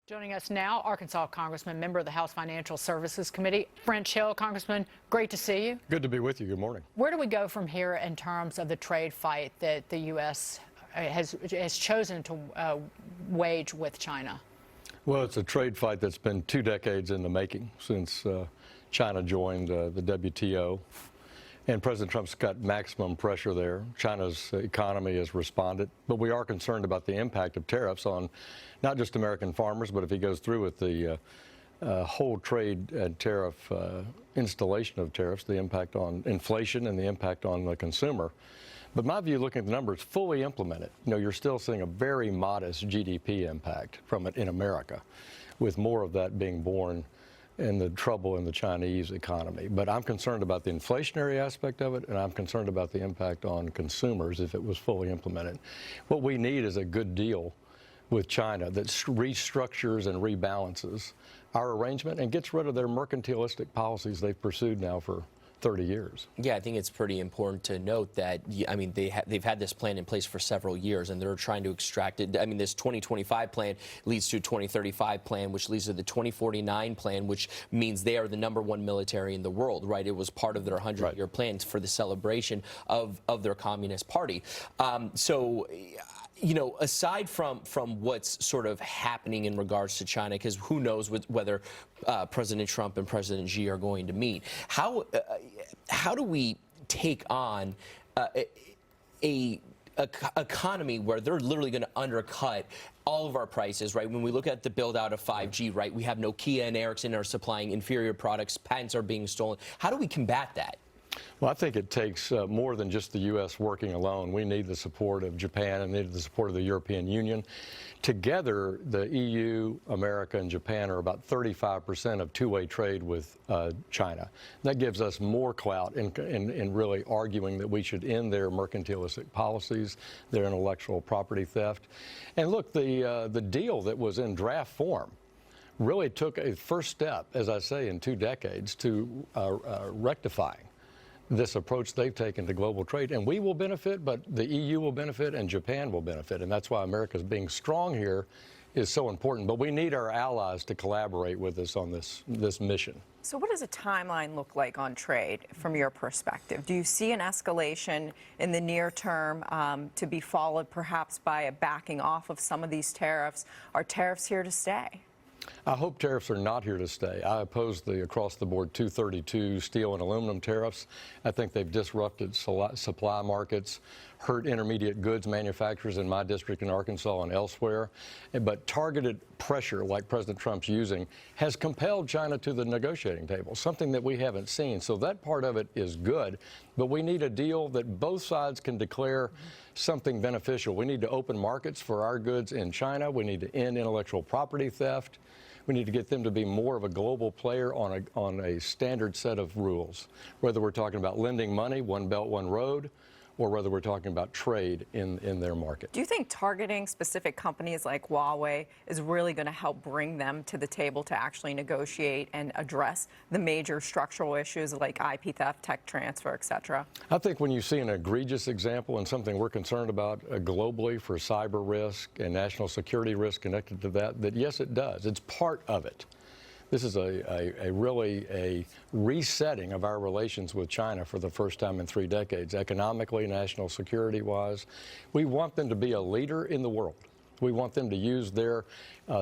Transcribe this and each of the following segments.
Joining us now, Arkansas Congressman, member of the House Financial Services Committee, French Hill. Congressman, great to see you. Good to be with you. Good morning. Where do we go from here in terms of the trade fight that the U.S. has chosen to wage with China? Well, it's a trade fight that's been 2 decades in the making since China joined the WTO. And President Trump's got maximum pressure there. China's economy has responded. But we are concerned about the impact of tariffs on not just American farmers, but if he goes through with the whole trade and tariff installation of tariffs, the impact on inflation and the impact on the consumer. But my view, looking at the numbers, fully implemented, you're still seeing a very modest GDP impact from it in America, with more of that being borne in the trouble in the Chinese economy. But I'm concerned about the inflationary aspect of it, and I'm concerned about the impact on consumers if it was fully implemented. What we need is a good deal with China that restructures and rebalances our arrangement and gets rid of their mercantilistic policies they've pursued now for 30 years. Yeah, I think it's pretty important to note that, I mean, they've had this plan in place for several years, and they're trying to extract it. I mean, this 2025 plan leads to a 2035 plan, which leads to the 2049 plan, which means they are the #1 military in the world, right? It was part of their 100-year plans for the celebration of their Communist Party. You know, aside from what's sort of happening in regards to China, because who knows whether President Trump and President Xi are going to meet, how do we take on a economy where they're literally going to undercut all of our prices, right? When we look at the build out of 5G, right, we have Nokia and Ericsson are supplying inferior products, patents are being stolen. How do we combat that? Well, I think it takes more than just the U.S. working alone. We need the support of Japan and need the support of the European Union. Together, the EU, America, and Japan are about 35% of two-way trade with China. That gives us more clout in really arguing that we should end their mercantilistic policies, their intellectual property theft. And look, the deal that was in draft form really took a first step, as I say, in 2 decades to rectifying this approach they've taken to global trade. And we will benefit, but the EU will benefit and Japan will benefit. And that's why America's being strong here is so important. But we need our allies to collaborate with us on this mission. So what does a timeline look like on trade from your perspective? Do you see an escalation in the near term to be followed perhaps by a backing off of some of these tariffs? Are tariffs here to stay? I hope tariffs are not here to stay. I oppose the across-the-board 232 steel and aluminum tariffs. I think they've disrupted supply markets, hurt intermediate goods manufacturers in my district in Arkansas and elsewhere. But targeted pressure, like President Trump's using, has compelled China to the negotiating table, something that we haven't seen. So that part of it is good, but we need a deal that both sides can declare something beneficial. We need to open markets for our goods in China. We need to end intellectual property theft. We need to get them to be more of a global player on a standard set of rules, whether we're talking about lending money, one belt, one road, or whether we're talking about trade in their market. Do you think targeting specific companies like Huawei is really going to help bring them to the table to actually negotiate and address the major structural issues like IP theft, tech transfer, et cetera? I think when you see an egregious example and something we're concerned about globally for cyber risk and national security risk connected to that yes, it does. It's part of it. This is really a resetting of our relations with China for the first time in 3 decades, economically, national security-wise. We want them to be a leader in the world. We want them to use their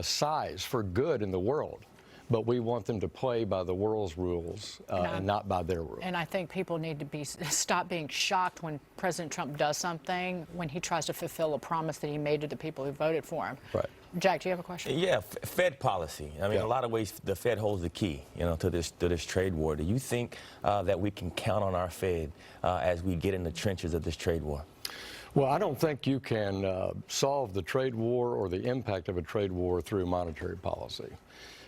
size for good in the world. But we want them to play by the world's rules and not by their rules. And I think people need to stop being shocked when President Trump does something, when he tries to fulfill a promise that he made to the people who voted for him. Right. Jack, do you have a question? Yeah, Fed policy. I mean, in a lot of ways, the Fed holds the key, to this trade war. Do you think that we can count on our Fed as we get in the trenches of this trade war? Well, I don't think you can solve the trade war or the impact of a trade war through monetary policy.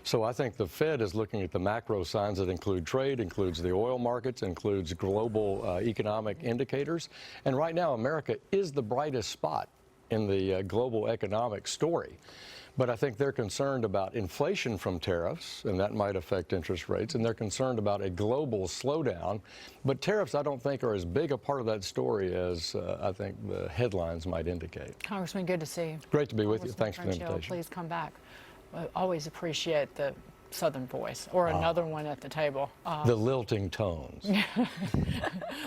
So I think the Fed is looking at the macro signs that include trade, includes the oil markets, includes global economic indicators. And right now, America is the brightest spot in the global economic story. But I think they're concerned about inflation from tariffs, and that might affect interest rates, and they're concerned about a global slowdown. But tariffs, I don't think, are as big a part of that story as I think the headlines might indicate. Congressman, good to see you. Great to be with you. Thanks for the French Hill, invitation. please come back. always appreciate the Southern voice, or another one at the table. The lilting tones.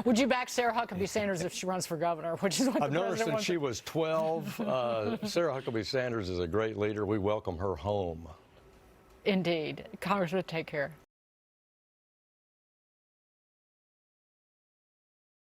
Would you back Sarah Huckabee Sanders if she runs for governor? Which is what I've the known her president since wants. she was 12. Sarah Huckabee Sanders is a great leader. We welcome her home. Indeed. Congressman, take care.